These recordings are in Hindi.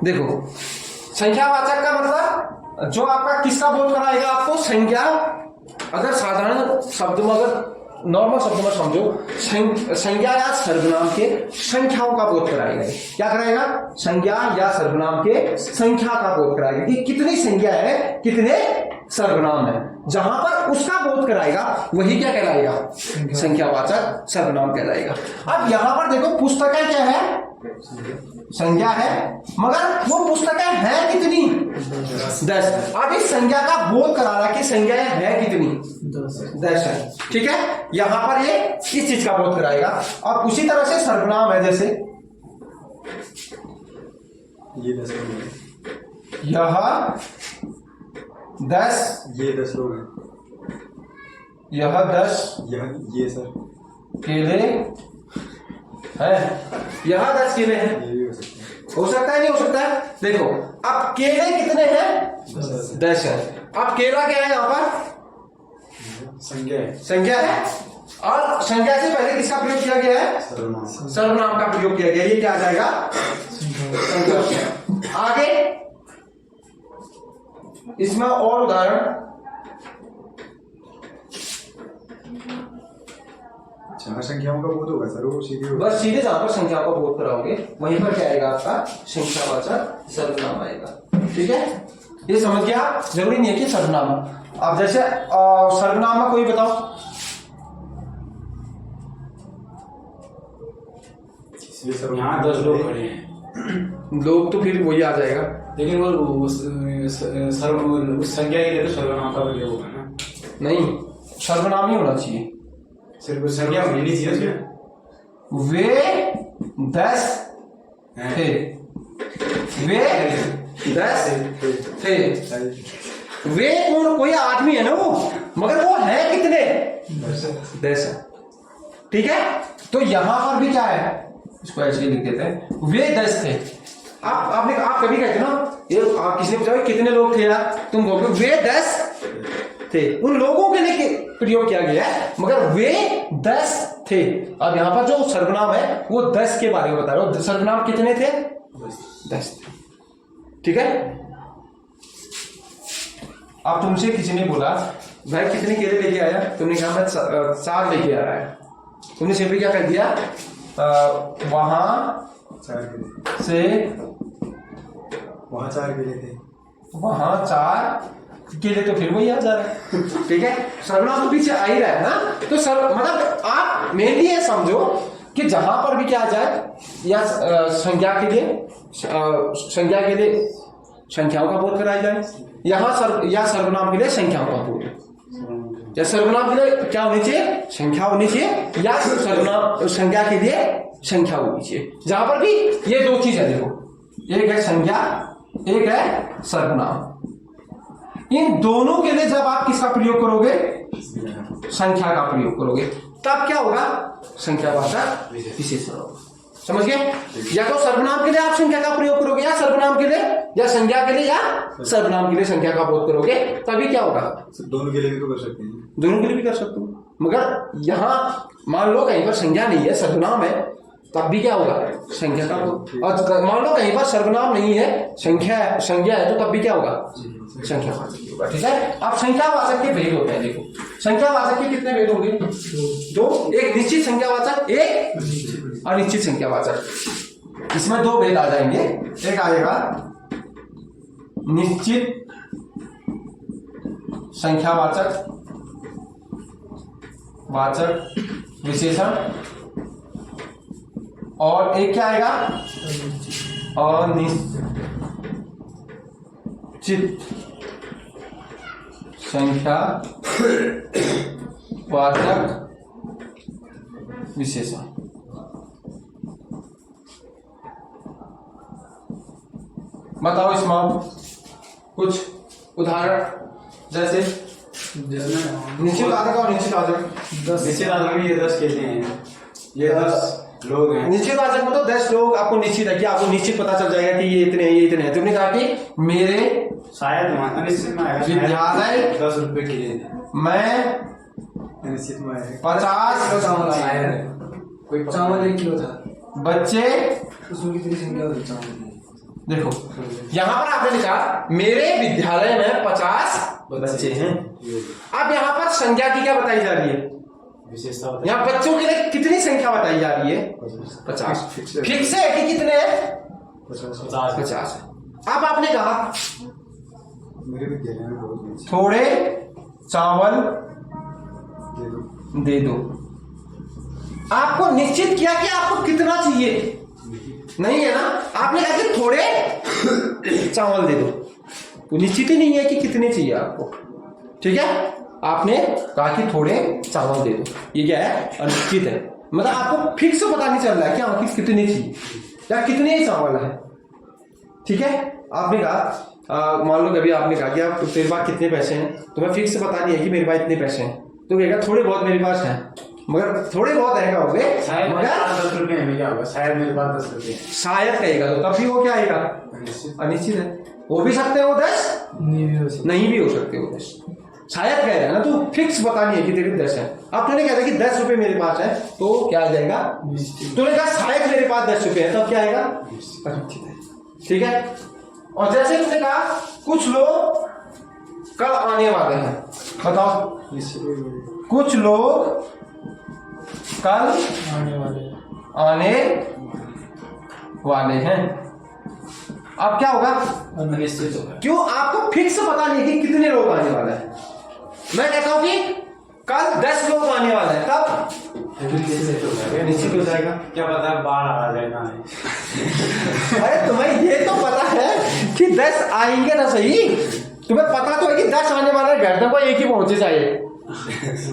देखो संख्यावाचक का मतलब जो आपका किसका बोध कराएगा आपको, संख्या। अगर साधारण शब्द में, अगर नॉर्मल शब्द में समझो, संज्ञा या सर्वनाम के संख्याओं का बोध कराएगा। क्या कराएगा? संज्ञा या सर्वनाम के संख्या का बोध कराएगा कि कितनी संज्ञा है, कितने सर्वनाम है। जहां पर उसका बोध कराएगा वही क्या कहलाएगा? संख्यावाचक सर्वनाम कहलाएगा। अब यहां पर देखो पुस्तकें क्या है? संज्ञा है, मगर वो पुस्तकें हैं कितनी? 10। अब इस संज्ञा का बोध करा रहा कि संज्ञाएं हैं कितनी? 10 है। ठीक है, यहां पर ये इस चीज का बोध कराएगा। अब उसी तरह से सर्वनाम है, जैसे ये 10 लोग हैं, यह 10, ये 10 लोग हैं, यह 10 ये सर, केले है, यह 10 केले हैं। ये भी हो सकता है। हो सकता है, नहीं हो सकता है? देखो अब केले कितने हैं? 10 है। अब केला क्या है यहाँ पर? संज्ञा है, संज्ञा है, और संज्ञा से पहले किसका प्रयोग किया गया है? सर्वनाम। सर्वनाम का प्रयोग किया गया। ये क्या आ जाएगा? संज्ञा। आगे इसमें और उदाहरण, जहाँ संख्याओं का बोध होगा सर वो सीधे होगा। बस सीधे जहां पर संख्याओं का बोध कराओगे वहीं पर क्या आएगा? आपका संख्यावाचक सर्वनाम आएगा। ठीक है, ये समझ गया। जरूरी नहीं है कि सर्वनाम। अब जैसे सर्वनाम में कोई बताओ, इसलिए सर यहाँ 10 लोग खड़े हैं, लोग तो फिर वही आ जाएगा। लेकिन वो सर्व उस संज्ञा के लिए तो सर्वनाम का प्रयोग होगा ना। नहीं, सर्वनाम ही होना चाहिए। सिर्फ संज्ञा होनी नहीं चाहिए उसमें। वे 10 थे, वे 10 थे। वे कौन? कोई आदमी है ना वो, मगर वो है कितने? 10 है। ठीक है, तो यहां पर भी क्या है? इसको ऐसे लिख देते हैं, वे 10 थे। आप कभी कहते ना, ये आप किसी ने पूछा कितने लोग थे यार, तुम बोलोगे वे 10 थे। उन लोगों के लिए प्रयोग किया गया है, मगर वे 10 थे। अब यहां पर जो सर्वनाम है वो 10 के बारे में बता रहा हूं। सर्वनाम कितने थे? 10 थे। ठीक है, अब तुमसे किसी ने बोला भाई कितने केले लेके आया? तुमने कहा मैं 4 लेके आया है। तुमने सिर्फ क्या कर दिया? वहां 4 केले, से वहाँ 4 केले थे, वहां 4 केले, तो फिर वही आ जा रहा है। ठीक है, सर्वनाम तो पीछे आ ही रहा है ना। तो मतलब आप मेनली ये समझो कि जहां पर भी क्या आ जाए, या संज्ञा के लिए संख्याओं का बोध कराया जाए, या सर्वनाम के लिए संख्याओं का बोध, या सर्वनाम के लिए क्या होनी चाहिए? संख्या होनी चाहिए, या सर्वनाम संज्ञा के लिए संख्या होनी चाहिए। जहां पर भी ये 2 चीज है, देखो एक है संज्ञा, एक है सर्वनाम। इन दोनों के लिए जब आप किसका प्रयोग करोगे? संख्या का प्रयोग करोगे, तब क्या होगा? संख्यावाचक विशेषण होगा। समझ गए? या तो सर्वनाम के लिए आप संख्या का प्रयोग करोगे, या सर्वनाम के लिए, या संज्ञा के लिए, या सर्वनाम के लिए संख्या का बोध करोगे, तभी क्या होगा? दोनों के लिए भी तो कर सकते हैं। दोनों के लिए भी कर सकते हो, मगर यहां मान लो कहीं पर संज्ञा नहीं है, सर्वनाम है, तब भी क्या होगा? संख्या का बोध। और मान लो कहीं पर सर्वनाम नहीं है, संज्ञा है, तो तब भी क्या होगा? संख्यावाचक होगा। ठीक है, अब संख्यावाचक के भेद होते हैं। देखो संख्यावाचक के कितने भेद होंगे? 2। एक निश्चित संख्यावाचक, एक अनिश्चित संख्यावाचक। इसमें 2 भेद आ जाएंगे। एक आएगा निश्चित संख्यावाचक विशेषण, और एक क्या आएगा? अनिश्चित संख्यावाचक विशेषण। बताओ इसमें कुछ उदाहरण, जैसे निश्चित वाचक और निश्चित वाचक। निश्चित वाचक में ये 10 केले हैं, ये 10 लोग हैं। निश्चित वाचक में तो 10 लोग आपको निश्चित है कि आपको निश्चित पता चल जाएगा कि ये इतने हैं। तुमने कहा कि मेरे शायद अनिश्चित में आएगा, विद्यालय 10 रुपए केले थे। मैं निश्चित में आएगा 50 शायद कोई चावल 1 किलो था, बच्चे उसमें कितनी संख्या होती? चावल की देखो यहाँ पर आपने लिखा मेरे विद्यालय में 50 बच्चे हैं। अब यहाँ पर संख्या की क्या बताई जा रही है? विशेषता यहाँ बच्चों के लिए कितनी संख्या बताई जा रही है? 50। फिक्स है कि कितने हैं? 50। अब आपने कहा मेरे विद्यालय में बहुत बच्चे थोड़े चावल दे दो। दे दो। आपको निश्चित किया कि आपको कितना चाहिए? नहीं है ना, आपने कहा कि थोड़े चावल दे दो, तो निश्चित ही नहीं है कि कितने चाहिए आपको। ठीक है, आपने कहा कि थोड़े चावल दे दो, ये क्या है? अनिश्चित है, मतलब आपको फिक्स पता नहीं चल रहा है कि हाँ कि कितने चाहिए या कितने चावल है। ठीक है, आपने कहा मान लो कभी आपने कहा कि आप तेरे पास कितने पैसे हैं, तुम्हें फिक्स पता नहीं है कि मेरे पास इतने पैसे हैं, तो कहेगा थोड़े बहुत मेरे पास हैं, मगर थोड़े बहुत है कहोगे, मगर 10 रुपए में क्या होगा? शायद मेरे पास 10 रुपए शायद कहेगा तो तब भी वो क्या आएगा? अनिश्चित है। हो भी सकते हो 10, नहीं भी हो सकते हो 10। शायद कह रहा है ना, तो फिक्स पता नहीं है कि तेरे 10 है। अब तूने कहता कि 10 रुपए मेरे पास है, तो क्या आ जाएगा? तूने कहा शायद मेरे पास 10 रुपए है, तब क्या आएगा? अनिश्चित है। ठीक है, और जैसे तुमने कहा कुछ लोग कल आने वाले हैं, बताओ कुछ लोग कल आने वाले हैं। अब क्या होगा? अनिश्चित होगा। क्यों? आपको फिक्स पता नहीं कि कितने लोग आने वाले हैं। मैं कहता हूं कि कल 10 लोग आने वाले हैं, तब निश्चित हो जाएगा। क्या पता है बाढ़ आ जाएगा? अरे तुम्हें ये तो पता है कि 10 आएंगे ना, सही, तुम्हें पता तो है कि 10 आने वाले, घर तक को एक ही पहुंचे चाहिए।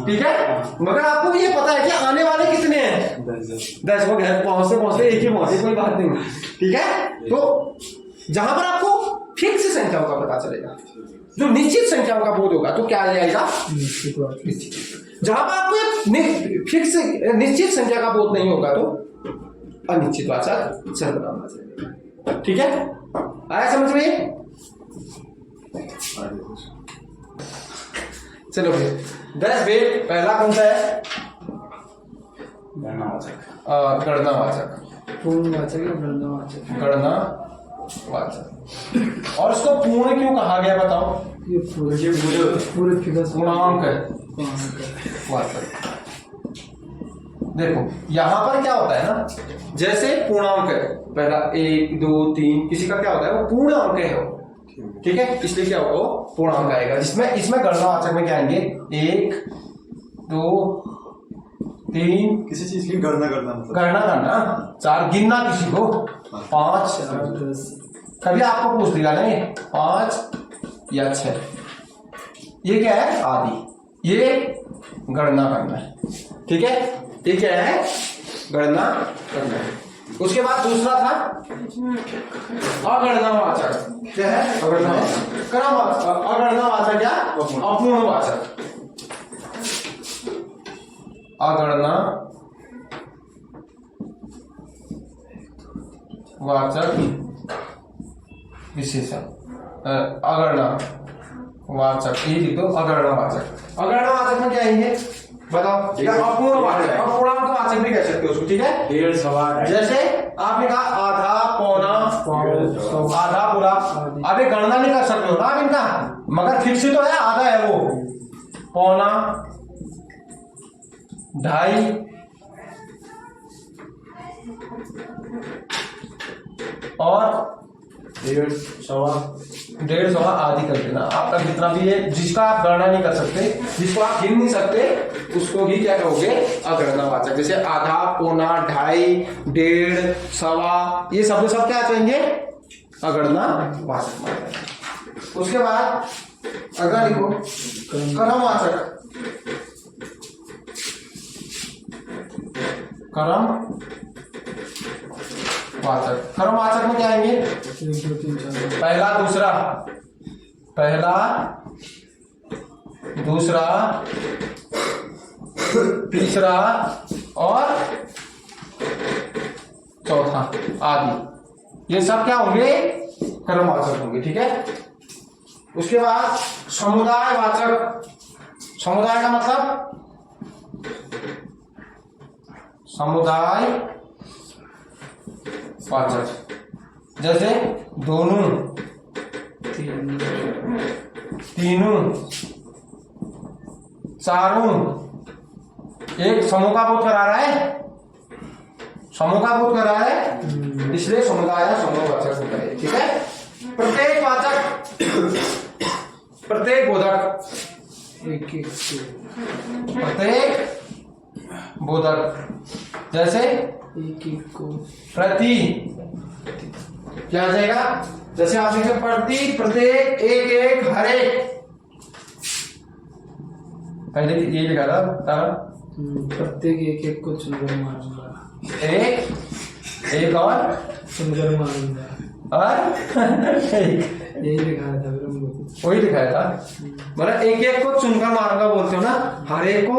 ठीक है, मगर आपको ये पता है कि आने वाले कितने हैं? 10 वो घर पहुंचते पहुंचते एक ही पहुंचे, कोई बात नहीं। ठीक है, तो जहां पर आपको फिक्स संख्याओं का पता चलेगा, जो निश्चित संख्याओं का बोध होगा, तो क्या आ जाएगा? जहां पर आपको फिक्स निश्चित संख्या का बोध नहीं होगा, तो अनिश्चित वाचक सर्वनाम आ जाएगा। ठीक है, आया समझ में? चलो फिर 10 वेद पहला कौन सा है? गणनावाचक। गणनावाचक। और इसको पूर्ण क्यों कहा गया बताओ? ये पूरे पूर्णांक है वाचक। देखो यहां पर क्या होता है ना, जैसे पूर्णांक है, पहला 1 2 3, किसी का क्या होता है? वो पूर्ण अंक है वो। ठीक है, इसलिए क्या होगा? वो पूर्णांक आएगा, जिसमें इसमें गणनावाचक में क्या आएंगे? 1 2 3, किसी चीज की गणना करना, मतलब गणना करना, 4 गिनना किसी को, 5 कभी आपको पूछ दिया नहीं 5 या 6, ये क्या है? आदि, ये गणना करना है। ठीक है, ये क्या है? गणना करना है। उसके बाद दूसरा था अगणनावाचक। क्या है? अगणनावाचक। अगणनावाचक क्या? अपूर्णवाचक। अगणना वाचक विशेषण, अगणना वाचक, ये लिख दो अगणनावाचक। अगणनावाचक में क्या आएंगे बताओ? अपूर्णवाचक, अपूर्णांक वाचक भी कह सकते हो उसको। ठीक है, 1.5 सवा, जैसे आपने कहा आधा पौना आधा पूरा, आप ये गणना नहीं कर सकते हो ना आप इनका, मगर फिक्स तो है, आधा है वो, पौना, ढाई, और 1.5 सवा, 1.5 सवा आदि कर देना। आपका जितना भी है, जिसका आप गणना नहीं कर सकते, जिसको आप गिन नहीं सकते, उसको भी क्या कहोगे? अगणनावाचक। जैसे आधा, पौना, ढाई, 1.5, सवा, ये सब क्या आ जाएंगे? अगणनावाचक। उसके बाद अगला लिखो क्रमवाचक। क्रमवाचक, क्रमवाचक में क्या आएंगे? 1 2 3 4 पहला दूसरा, पहला दूसरा, तीसरा और चौथा आदि, ये सब क्या होंगे? क्रमवाचक होंगे। ठीक है, उसके बाद समुदायवाचक। समुदाय का मतलब समुदाय वाचक। जैसे दोनों, तीनों, चारों। एक समूह का बोध करा रहा है, समूह का बोध करा है, इसलिए समुदाय समूहवाचक होता है। ठीक है। प्रत्येक वाचक, प्रत्येक बोधक, एक एक प्रत्येक बोधक, जैसे एक एक को प्रति, क्या आ जाएगा? जैसे आप लिखे प्रति, प्रत्येक, एक एक, हर एक। पहले ये लिखा था तारा, प्रत्येक एक एक को चुनकर मारूंगा, एक, एक और चुनकर मारूंगा, और यही लिखाया था फिर हम लोग। वही दिखाया था। मतलब एक एक को चुनकर मारूंगा बोलते हो ना, हर एक को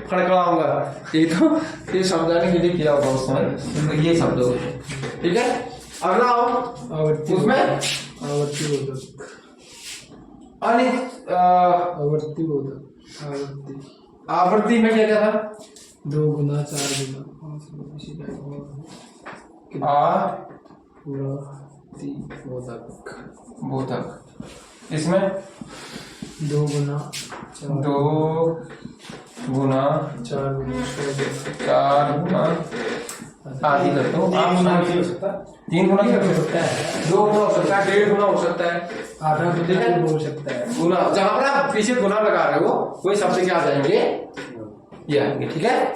फड़कवाऊंगा। ये तो ये शब्द के लिए किया होगा उस समय, तो ये शब्द हो गए। ठीक है। अगला आओ, आवर्ती उसमें आवर्ती बोधक, आवर्ती बोधक, आवर्ती आवृत्ति में क्या क्या था? 2 गुना 4 गुना 5 गुना आवर्ती बोधक, बोधक। इसमें 2 गुना 2 गुना 4 गुना 6 गुना 4 गुना आदि कर दो। आप सुना हो सकता है, 3 गुना हो क्या हो सकता है, 2 गुना हो सकता है, 1.5 गुना हो सकता है, आधा ठीक है? गुना हो सकता है। गुना। जहां पर आप पीछे गुना लगा रहे हो वही शब्द क्या आ जाएंगे? ये आएंगे। ठीक है।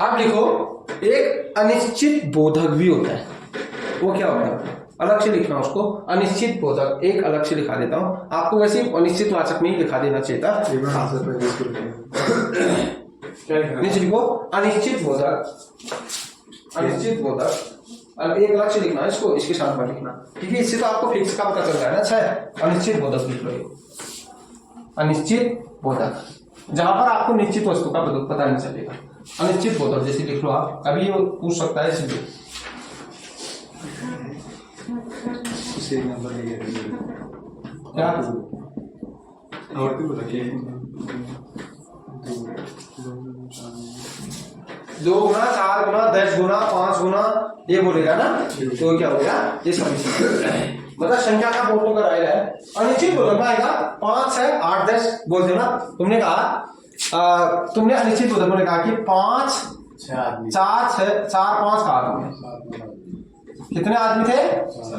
आप लिखो, एक अनिश्चित बोधक भी होता है। वो क्या होता है? अलग से लिखना उसको, अनिश्चित बोधक। एक अलग से लिखा देता हूं आपको, वैसे अनिश्चित वाचक में ही लिखा देना चाहिए था। नीचे लिखो अनिश्चित बोधक, अनिश्चित बोधक। अब एक अलग से लिखना है इसको, इसके साथ में लिखना, क्योंकि इससे तो आपको फिक्स का पता चल रहा है ना। अच्छा है, अनिश्चित बोधक लिख लो। अनिश्चित बोधक, जहां पर आपको निश्चित वस्तु का पता नहीं चलेगा। अनिश्चित बोधक जैसे लिख लो आप, अभी ये पूछ सकता है इसलिए। एक नंबर ले क्या? आवर्ती बोधक 2 गुना 4 गुना 10 गुना 5 गुना ये बोलेगा ना, तो क्या होगा? ये सब मतलब संख्या का बोध तो कराया है। अनिश्चित बोधक में आएगा 5 है 8 10 बोलते हो ना। तुमने कहा तुमने अनिश्चित बोधक में कहा कि 5 4 6 4 5 का आदमी, कितने आदमी थे?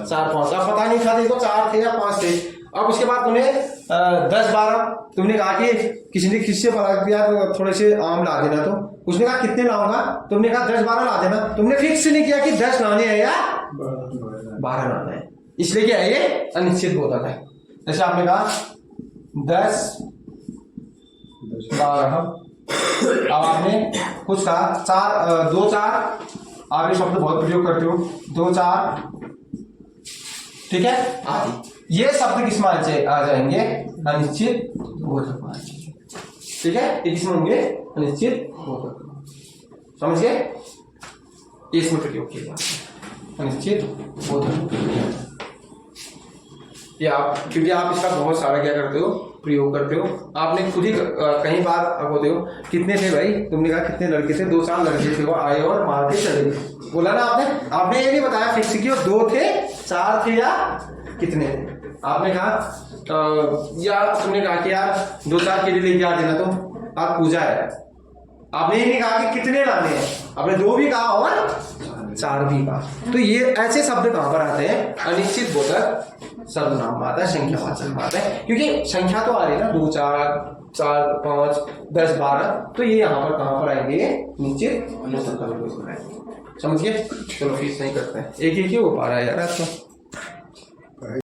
4 5। अब पता नहीं था देखो 4 थे या 5 थे। अब उसके बाद तुमने 10 12 तुमने कहा कि किसी ने किससे बोला कि यार थोड़े से आम ला देना, तो उसने कहा कितने लाऊंगा? तुमने कहा 10 12 ला देना। तुमने फिक्स नहीं किया कि 10 लाने हैं या 12 लाना है, इसलिए क्या है ये अनिश्चित बोधक है। जैसे आपने कहा 10 12, अब आपने कुछ कहा 4 2 4, आप ये शब्द बहुत प्रयोग करते हो, 2 4, ठीक है, आदि। ये शब्द किस मान से आ जाएंगे? अनिश्चित बोधक मान। ठीक है, ये किस में होंगे? अनिश्चित बोधक। समझ गए? इसमें प्रयोग किया जाता है अनिश्चित बोधक। ये आप, क्योंकि आप इसका बहुत सारा क्या करते हो? प्रयोग करते हो। आपने खुद ही कई बार बोलते हो कितने थे भाई? तुमने कहा कितने लड़के थे? 2 4 लड़के थे, वो आए और मार के चले गए, बोला ना आपने। आपने ये नहीं बताया फिक्स की 2 थे 4 थे या कितने थे। आपने कहा या तुमने कहा कि यार 2 4 के लिए लेके आ देना, तो आप पूजा है। आपने ये नहीं कहा कि कितने लाने हैं, आपने 2 भी कहा और 4 भी कहा। तो ये ऐसे शब्द कहां पर आते हैं? अनिश्चित बोधक सर्वनाम आता है, संख्यावाचक आता है, क्योंकि संख्या तो आ रही है ना 2 4 4 5 10 12, तो ये यहाँ पर कहां पर आएंगे? नीचे समझिए। चलो फीस नहीं करते हैं, एक ही हो पा रहा है यार आपको।